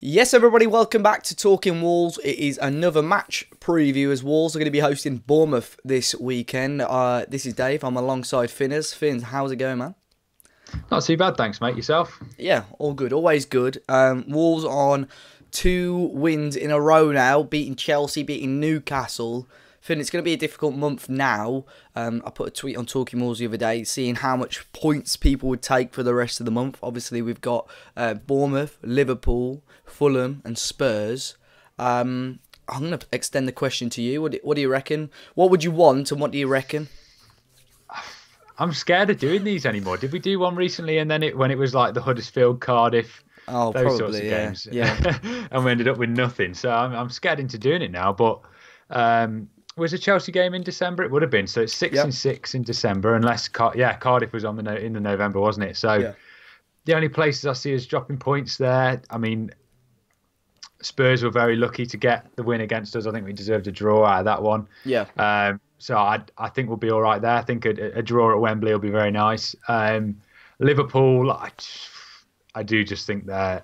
Yes, everybody, welcome back to Talking Wolves. It is another match preview as Wolves are going to be hosting Bournemouth this weekend. This is Dave. I'm alongside Finners. Finns, how's it going, man? Not too bad, thanks, mate. Yourself? Yeah, all good. Always good. Wolves on 2 wins in a row now, beating Chelsea, beating Newcastle. Finn, it's going to be a difficult month now. I put a tweet on Talking Wolves the other day, seeing how much points people would take for the rest of the month. Obviously, we've got Bournemouth, Liverpool, Fulham and Spurs. I'm going to extend the question to you. What do you reckon? What would you want and what do you reckon? I'm scared of doing these anymore. Did we do one recently and then when it was like the Huddersfield, Cardiff, those probably, sorts of games? Yeah. And we ended up with nothing. So I'm scared into doing it now. But was a Chelsea game in December? It would have been. So it's 6 and 6 in December, unless Cardiff was on in the November, wasn't it? So the only places I see is dropping points there. I mean, Spurs were very lucky to get the win against us. I think we deserved a draw out of that one. Yeah. So I think we'll be all right there. I think a draw at Wembley will be very nice. Liverpool, I do just think they're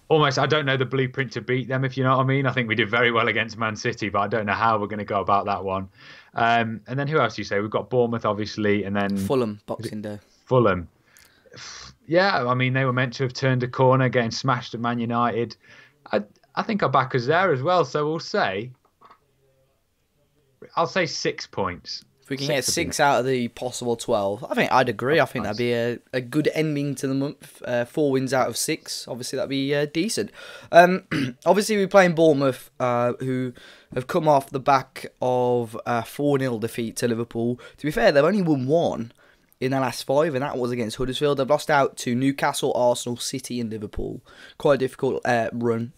almost, I don't know the blueprint to beat them, if you know what I mean. I think we did very well against Man City, but I don't know how we're going to go about that one. And then who else do you say? We've got Bournemouth, obviously, and then Fulham, Boxing Day. Fulham. Yeah, I mean, they were meant to have turned a corner, getting smashed at Man United. I think our back is there as well, so I'll say 6 points. If we can get 6 out of the possible 12, I think I'd agree. I think that'd be a good ending to the month. 4 wins out of 6, obviously that'd be decent. Obviously we're playing Bournemouth, who have come off the back of a 4-0 defeat to Liverpool. To be fair, they've only won 1 in the last 5, and that was against Huddersfield. They've lost out to Newcastle, Arsenal, City and Liverpool. Quite a difficult run.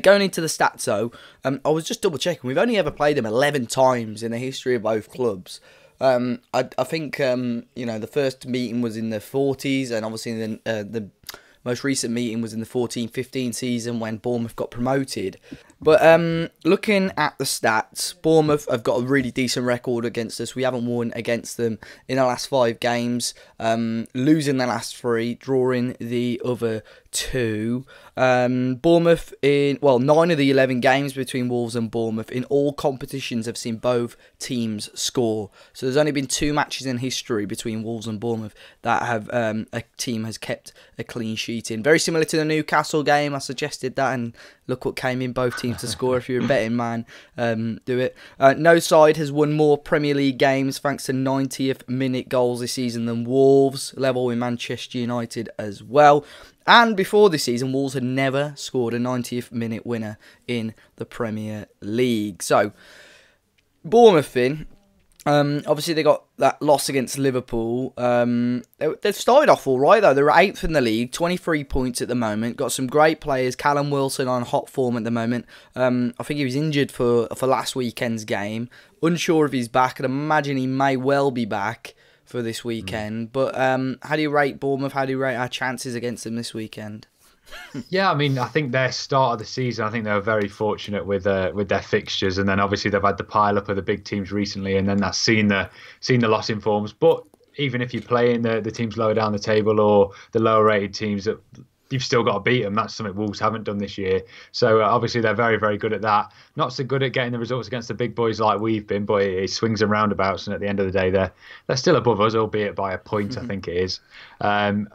Going into the stats, though, I was just double-checking. We've only ever played them 11 times in the history of both clubs. I think, the first meeting was in the 40s, and obviously the most recent meeting was in the 14-15 season when Bournemouth got promoted. But looking at the stats, Bournemouth have got a really decent record against us. We haven't won against them in the last 5 games, losing the last 3, drawing the other 2. Bournemouth, 9 of the 11 games between Wolves and Bournemouth in all competitions have seen both teams score. So there's only been 2 matches in history between Wolves and Bournemouth that have a team has kept a clean sheet in. Very similar to the Newcastle game. I suggested that, and look what came in, both teams to score. If you're a betting man, do it. No side has won more Premier League games thanks to 90th minute goals this season than Wolves, level with Manchester United as well. And before this season, Wolves had never scored a 90th minute winner in the Premier League. So, Bournemouth, Finn, obviously they got that loss against Liverpool. They've started off all right, though. They're 8th in the league, 23 points at the moment. Got some great players. Callum Wilson on hot form at the moment. I think he was injured for last weekend's game. Unsure if he's back. I'd imagine he may well be back for this weekend. But how do you rate Bournemouth? How do you rate our chances against them this weekend? Yeah, I mean, I think their start of the season, I think they were very fortunate with their fixtures, and then obviously they've had the pile up of the big teams recently, and then that's seen the loss in forms. But even if you're playing the teams lower down the table or the lower rated teams, that you've still got to beat them. That's something Wolves haven't done this year. So obviously they're very, very good at that. Not so good at getting the results against the big boys like we've been, but it swings and roundabouts. And at the end of the day, they're still above us, albeit by a point, I think it is.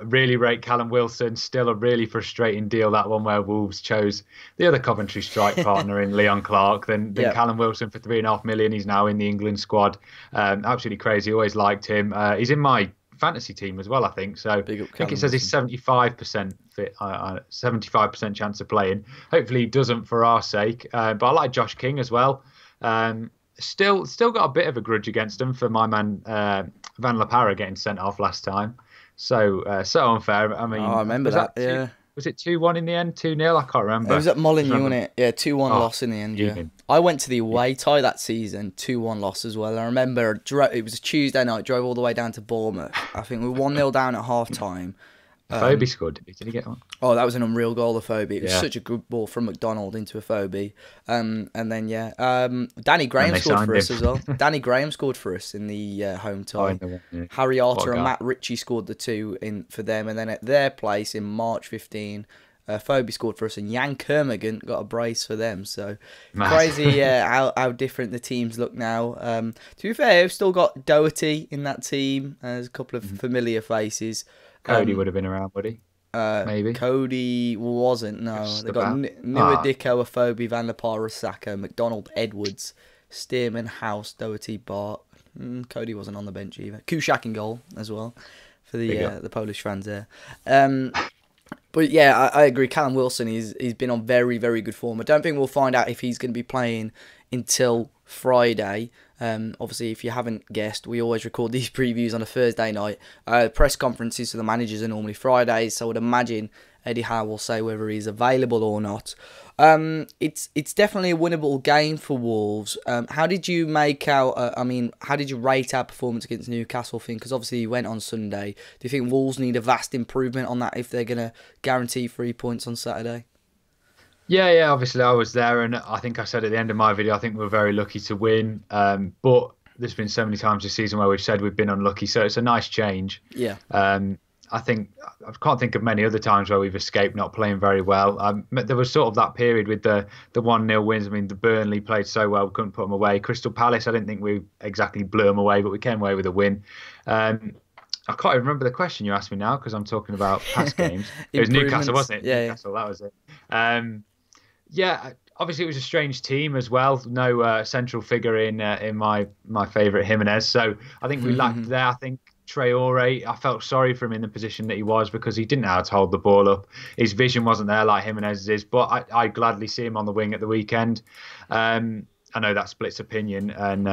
Really rate Callum Wilson. Still a really frustrating deal, that one where Wolves chose the other Coventry strike partner in Leon Clark than Callum Wilson for £3.5 million. He's now in the England squad. Absolutely crazy. Always liked him. He's in my fantasy team as well, I think. So I think it says he's 75% fit, 75% chance of playing. Hopefully he doesn't for our sake. But I like Josh King as well. Still got a bit of a grudge against him for my man Van La Parra getting sent off last time. So unfair. I mean, I remember that. Yeah. Was it 2-1 in the end? 2-0? I can't remember. It was at Molineux, wasn't it? Yeah, 2-1 loss in the end. Yeah. I went to the away tie that season, 2-1 loss as well. I remember it was a Tuesday night, drove all the way down to Bournemouth. I think we were 1-0 down at half time. Phobie scored. Did he get one? Oh, that was an unreal goal of Phobie. It was such a good ball from McDonald into a Phobie. And then, Danny Graham scored for us as well. Danny Graham scored for us in the home tie. Harry Arter and Matt Ritchie scored the 2 for them. And then at their place in March 15, Phobie scored for us, and Jan Kermorgant got a brace for them. So Mad. crazy how different the teams look now. To be fair, we've still got Doherty in that team. There's a couple of familiar faces. Cody would have been around, would he? Maybe. Cody wasn't, no. Just They got about. Nuno, Dicko, Phobie, Van der Par, Sacco, McDonald, Edwards, Stearman, House, Doherty, Bart. Cody wasn't on the bench either. Kuszak in goal as well for the Polish fans there. But yeah, I agree. Callum Wilson, he's been on very, very good form. I don't think we'll find out if he's going to be playing until Friday. Obviously, if you haven't guessed, we always record these previews on a Thursday night. Press conferences for the managers are normally Fridays, so I would imagine Eddie Howe will say whether he's available or not. It's definitely a winnable game for Wolves. How did you make out? How did you rate our performance against Newcastle? Because obviously you went on Sunday. Do you think Wolves need a vast improvement on that if they're going to guarantee 3 points on Saturday? Yeah. Obviously, I was there, and I think I said at the end of my video, I think we're very lucky to win. But there's been so many times this season where we've said we've been unlucky, so it's a nice change. Yeah. I can't think of many other times where we've escaped not playing very well. There was sort of that period with the 1-0 wins. I mean, the Burnley played so well, we couldn't put them away. Crystal Palace, I didn't think we exactly blew them away, but we came away with a win. I can't even remember the question you asked me now because I'm talking about past games. It was Newcastle, wasn't it? Yeah, Newcastle, that was it. Obviously it was a strange team as well. No central figure in my favourite Jimenez. So I think we lacked there. I think Traore, I felt sorry for him in the position that he was because he didn't know how to hold the ball up. His vision wasn't there like Jimenez's is, but I gladly see him on the wing at the weekend. I know that splits opinion, and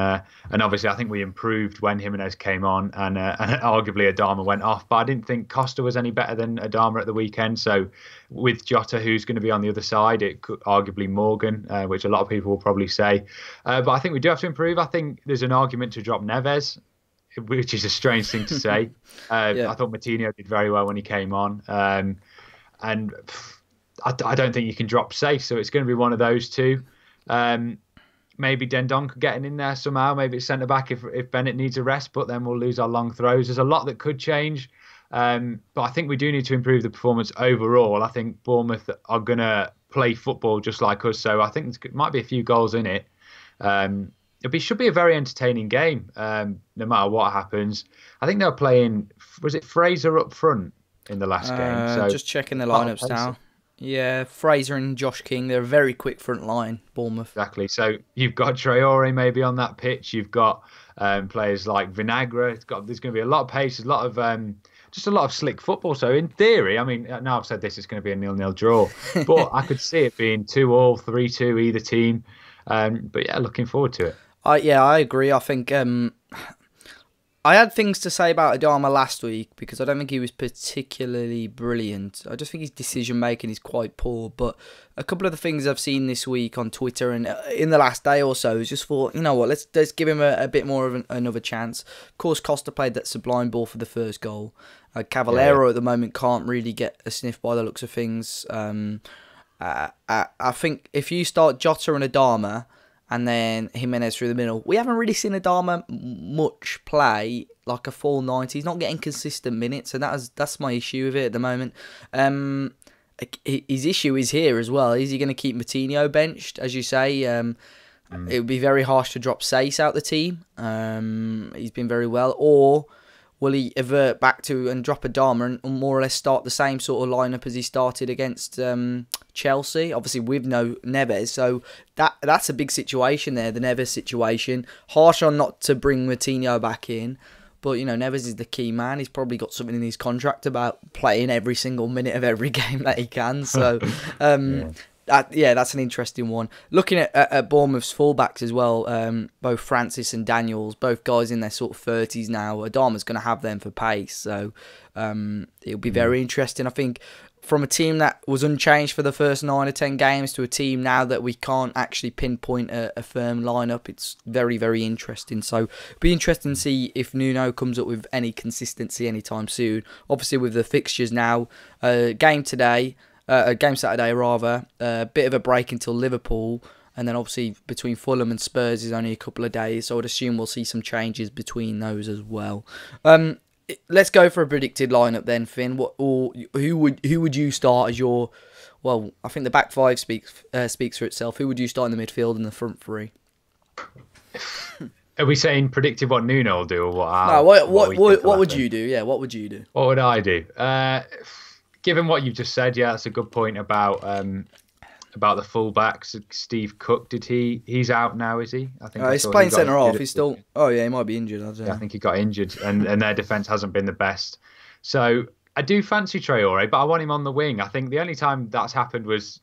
obviously I think we improved when Jimenez came on, and arguably Adama went off. But I didn't think Costa was any better than Adama at the weekend. So with Jota, who's going to be on the other side, it could arguably Morgan, which a lot of people will probably say. But I think we do have to improve. I think there's an argument to drop Neves, which is a strange thing to say. I thought Moutinho did very well when he came on, and I don't think you can drop Safe. So it's going to be one of those two. Maybe Dendon could get in there somehow. Maybe it's centre back if Bennett needs a rest, but then we'll lose our long throws. There's a lot that could change. But I think we do need to improve the performance overall. I think Bournemouth are going to play football just like us. So I think there might be a few goals in it. It should be a very entertaining game, no matter what happens. I think they're playing, was it Fraser up front in the last game? So just checking the lineups now. Yeah, Fraser and Josh King, they're a very quick front line, Bournemouth. Exactly. So you've got Traore maybe on that pitch. You've got players like Vinagre. There's going to be a lot of pace, just a lot of slick football. So in theory, I mean, now I've said this, it's going to be a 0-0 draw. But I could see it being 2-2, 3-2, either team. But yeah, looking forward to it. I agree. I think I had things to say about Adama last week because I don't think he was particularly brilliant. I just think his decision making is quite poor. But a couple of the things I've seen this week on Twitter and in the last day or so is just thought, you know what, let's give him a bit more of another chance. Of course, Costa played that sublime ball for the first goal. Cavallero at the moment can't really get a sniff by the looks of things. I think if you start Jota and Adama and then Jimenez through the middle, we haven't really seen Adama much play like a full 90. He's not getting consistent minutes, and that's my issue with it at the moment. His issue is here as well. Is he going to keep Moutinho benched, as you say? It would be very harsh to drop Sace out the team. He's been very well. Or will he avert back to and drop Adama and more or less start the same sort of lineup as he started against Chelsea? Obviously with no Neves, so that's a big situation there, the Neves situation. Harsh on not to bring Moutinho back in, but you know, Neves is the key man. He's probably got something in his contract about playing every single minute of every game that he can. So that's an interesting one. Looking at Bournemouth's fullbacks as well, both Francis and Daniels, both guys in their sort of 30s now. Adama's going to have them for pace, so it'll be very interesting. I think from a team that was unchanged for the first 9 or 10 games to a team now that we can't actually pinpoint a firm lineup, it's very, very interesting. So it'll be interesting to see if Nuno comes up with any consistency anytime soon. Obviously with the fixtures now, game Saturday rather, a bit of a break until Liverpool, and then obviously between Fulham and Spurs is only a couple of days, so I'd assume we'll see some changes between those as well. Let's go for a predicted lineup then, Finn. Who would you start as your Well, I think the back five speaks for itself. Who would you start in the midfield and the front three? Are we saying predicted what Nuno will do, or what? No, what would you do? Yeah, what would you do? What would I do? Given what you've just said, yeah, that's a good point about the fullbacks. Steve Cook, he's out now, is he? I think He's playing centre half. He's still. Oh yeah, he might be injured. I don't know. Yeah, I think he got injured, and their defence hasn't been the best. So I do fancy Traore, but I want him on the wing. I think the only time that's happened was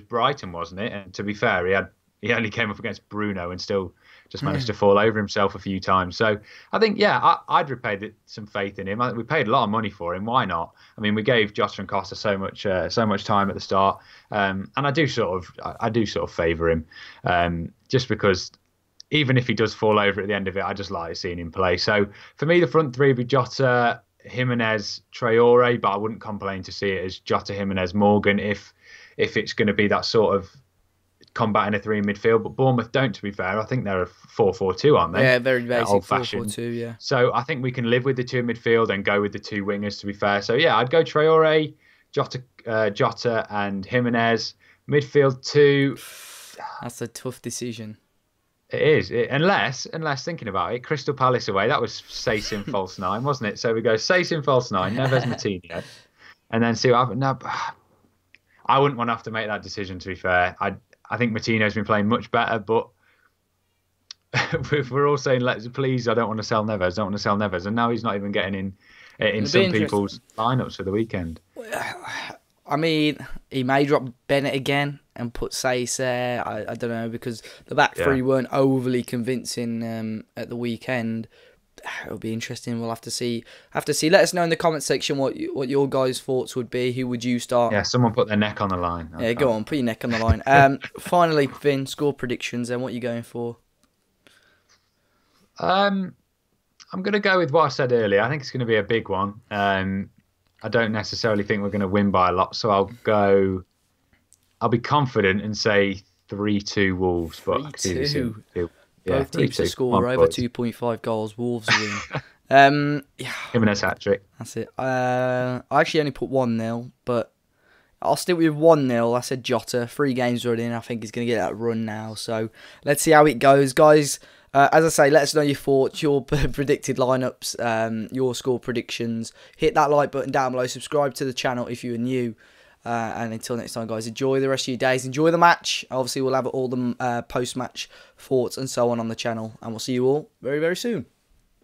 Brighton, wasn't it? And to be fair, he only came up against Bruno and still just managed to fall over himself a few times. So I think, yeah, I'd repay some faith in him. We paid a lot of money for him. Why not? I mean, we gave Jota and Costa so much time at the start, and I do sort of favour him, just because even if he does fall over at the end of it, I just like seeing him play. So for me, the front three would be Jota, Jimenez, Traore, but I wouldn't complain to see it as Jota, Jimenez, Morgan if it's going to be that sort of combat in a three in midfield. But Bournemouth don't, to be fair. I think they're a 4-4-2, aren't they? Yeah, very basic 4-4-2, yeah. So I think we can live with the two in midfield and go with the two wingers, to be fair. So yeah, I'd go Traore, Jota and Jimenez. Midfield two. That's a tough decision. It is. Unless thinking about it, Crystal Palace away, that was Saisin false nine, wasn't it? So we go Saisin false nine, Neves Moutinho, and then see what happens. No, I wouldn't want to have to make that decision, to be fair. I think Moutinho's been playing much better, but we're all saying, please, I don't want to sell Neves, and now he's not even getting in some people's lineups for the weekend. I mean, he may drop Bennett again and put Saïs there. I don't know, because the back three weren't overly convincing at the weekend. It'll be interesting. We'll have to see. Let us know in the comment section what your guys' thoughts would be. Who would you start? Yeah, someone put their neck on the line. Yeah, go on, put your neck on the line. Finally, Finn, score predictions. And what are you going for? I'm going to go with what I said earlier. I think it's going to be a big one. I don't necessarily think we're going to win by a lot, so I'll be confident and say 3-2 Wolves. But 3-2. Yeah, both teams to score over 2.5 goals. Wolves win. Jimenez hat-trick. That's it. I actually only put 1-0, but I'll stick with 1-0. I said Jota. 3 games running. I think he's going to get that run now. So let's see how it goes. Guys, as I say, let us know your thoughts, your predicted lineups, your score predictions. Hit that like button down below. Subscribe to the channel if you're new. And until next time, guys, enjoy the rest of your days. Enjoy the match. Obviously, we'll have all the post-match thoughts and so on the channel. And we'll see you all very, very soon.